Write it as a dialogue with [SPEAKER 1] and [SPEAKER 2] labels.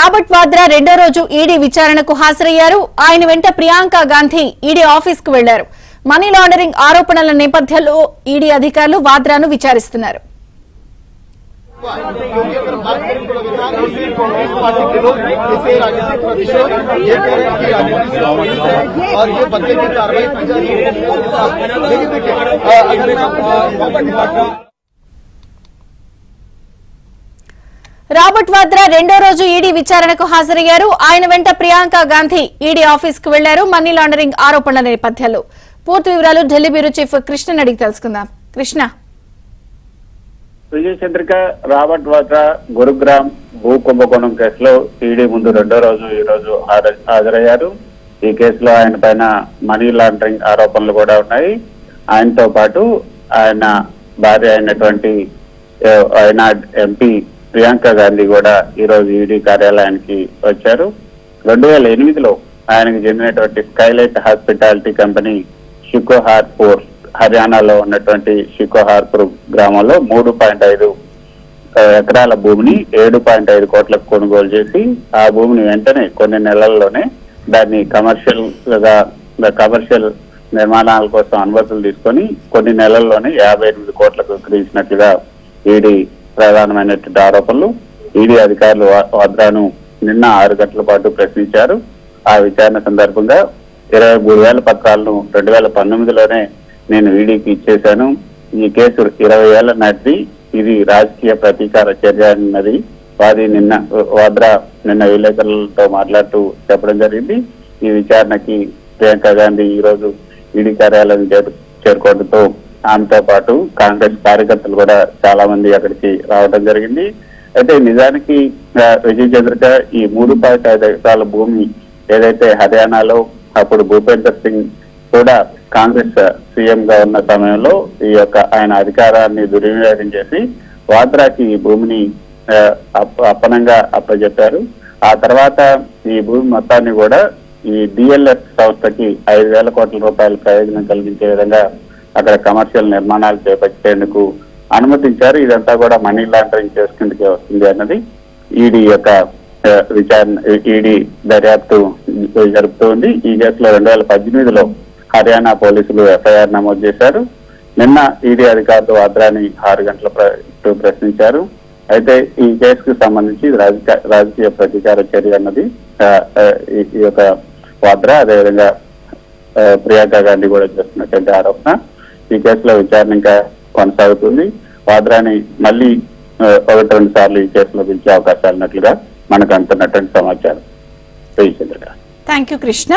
[SPEAKER 1] Robert Vadra రెండో రోజు ED విచారణకు హాజరయ్యారు. ఆయన వెంట ప్రియాంక గాంధీ ఈడీ ఆఫీస్ కు వెళ్లారు. మనీ లాండరింగ్ ఆరోపణల నేపథ్యంలో ఈడీ అధికారులు వాద్రాను విచారిస్తున్నారు. రాబర్ట్ వాద్రా రెండో రోజు ఈడీ విచారణకు హాజరయ్యారు. ఆయన వెంట ప్రియాంక గాంధీ ఈడీ ఆఫీస్ కు వెళ్లారు. మనీ లాండరింగ్ ఆరోపణల నేపథ్యంలో పూర్తి వివరాలు ఢిల్లీ బ్యూరో చీఫ్ కృష్ణ అడిగి తెలుసుకుందాం. కృష్ణ.
[SPEAKER 2] విజయ చంద్రిక, రాబర్ట్ వాద్రా గురుగ్రామ్ భూ కుంభకోణం కేసులో ఈడీ ముందు రెండో రోజు ఈ రోజు హాజరయ్యారు. ఈ కేసులో ఆయన పైన మనీ లాండరింగ్ ఆరోపణలు కూడా ఉన్నాయి. ఆయనతో పాటు ఆయన భార్య అయినటువంటి వైనాడ్ ఎంపీ ప్రియాంక గాంధీ కూడా ఈ రోజు ఈడీ కార్యాలయానికి వచ్చారు. 2008లో ఆయనకు చెందినటువంటి స్కైలైట్ హాస్పిటాలిటీ కంపెనీ షికోహార్పూర్ హర్యానాలో ఉన్నటువంటి షికోహార్పూర్ గ్రామంలో 3.5 ఎకరాల భూమిని 7.5 కోట్లకు కొనుగోలు చేసి ఆ భూమిని వెంటనే కొన్ని నెలల్లోనే దాన్ని కమర్షియల్ నిర్మాణాల కోసం అనుమతులు తీసుకొని కొన్ని నెలల్లోనే 58 కోట్లకు విక్రయించినట్లుగా ఈడీ ప్రధానమైనటువంటి ఆరోపణలు. ఈడీ అధికారులు వాద్రాను నిన్న 6 గంటల పాటు ప్రశ్నించారు. ఆ విచారణ సందర్భంగా 23,000 పత్రాలను 2019లోనే నేను ఈడీకి ఇచ్చేశాను. ఈ కేసు 20 ఏళ్ల నాటిది, ఇది రాజకీయ ప్రతీకార చర్య అన్నది వాద్రా నిన్న విలేకరులతో మాట్లాడుతూ చెప్పడం జరిగింది. ఈ విచారణకి ప్రియాంక గాంధీ ఈ రోజు ఈడీ కార్యాలయం చేరుకోవడంతో ఆమెతో పాటు కాంగ్రెస్ కార్యకర్తలు కూడా చాలా మంది అక్కడికి రావడం జరిగింది. అయితే నిజానికి విజయ్ చంద్రిక ఈ 3.5 ఎకరాల భూమి ఏదైతే హర్యానాలో అప్పుడు భూపేందర్ సింగ్ కూడా కాంగ్రెస్ సీఎం గా ఉన్న సమయంలో ఈ యొక్క ఆయన అధికారాన్ని దుర్వినియోగం చేసి వాద్రాకి ఈ భూమిని అప్పనంగా అప్పచెప్పారు. ఆ తర్వాత ఈ భూమి మొత్తాన్ని కూడా ఈ డిఎల్ఎఫ్ సంస్థకి 5,000 కోట్ల రూపాయల ప్రయోజనం కలిగించే విధంగా అక్కడ కమర్షియల్ నిర్మాణాలు చేపట్టేందుకు అనుమతించారు. ఇదంతా కూడా మనీ లాండరింగ్ చేసుకుందుకే వస్తుంది అన్నది ఈడీ యొక్క విచారణ, ఈడీ దర్యాప్తు జరుపుతోంది. ఈ కేసులో 2018లో హర్యానా పోలీసులు ఎఫ్ఐఆర్ నమోదు చేశారు. నిన్న ఈడీ అధికారులు వాద్రాని 6 గంటల ప్రశ్నించారు. అయితే ఈ కేసుకు సంబంధించి రాజకీయ ప్రతీకార చర్య అన్నది ఈ యొక్క వాద్రా అదేవిధంగా ప్రియాంక గాంధీ కూడా చేస్తున్నటువంటి ఆరోపణ. ఈ కేసులో విచారణ ఇంకా కొనసాగుతుంది. వాద్రాని మళ్ళీ 1-2 సార్లు ఈ కేసులో పిలిచే అవకాశాలు ఉన్నట్లుగా మనకు అందుతున్నటువంటి సమాచారం.
[SPEAKER 1] Thank you Krishna.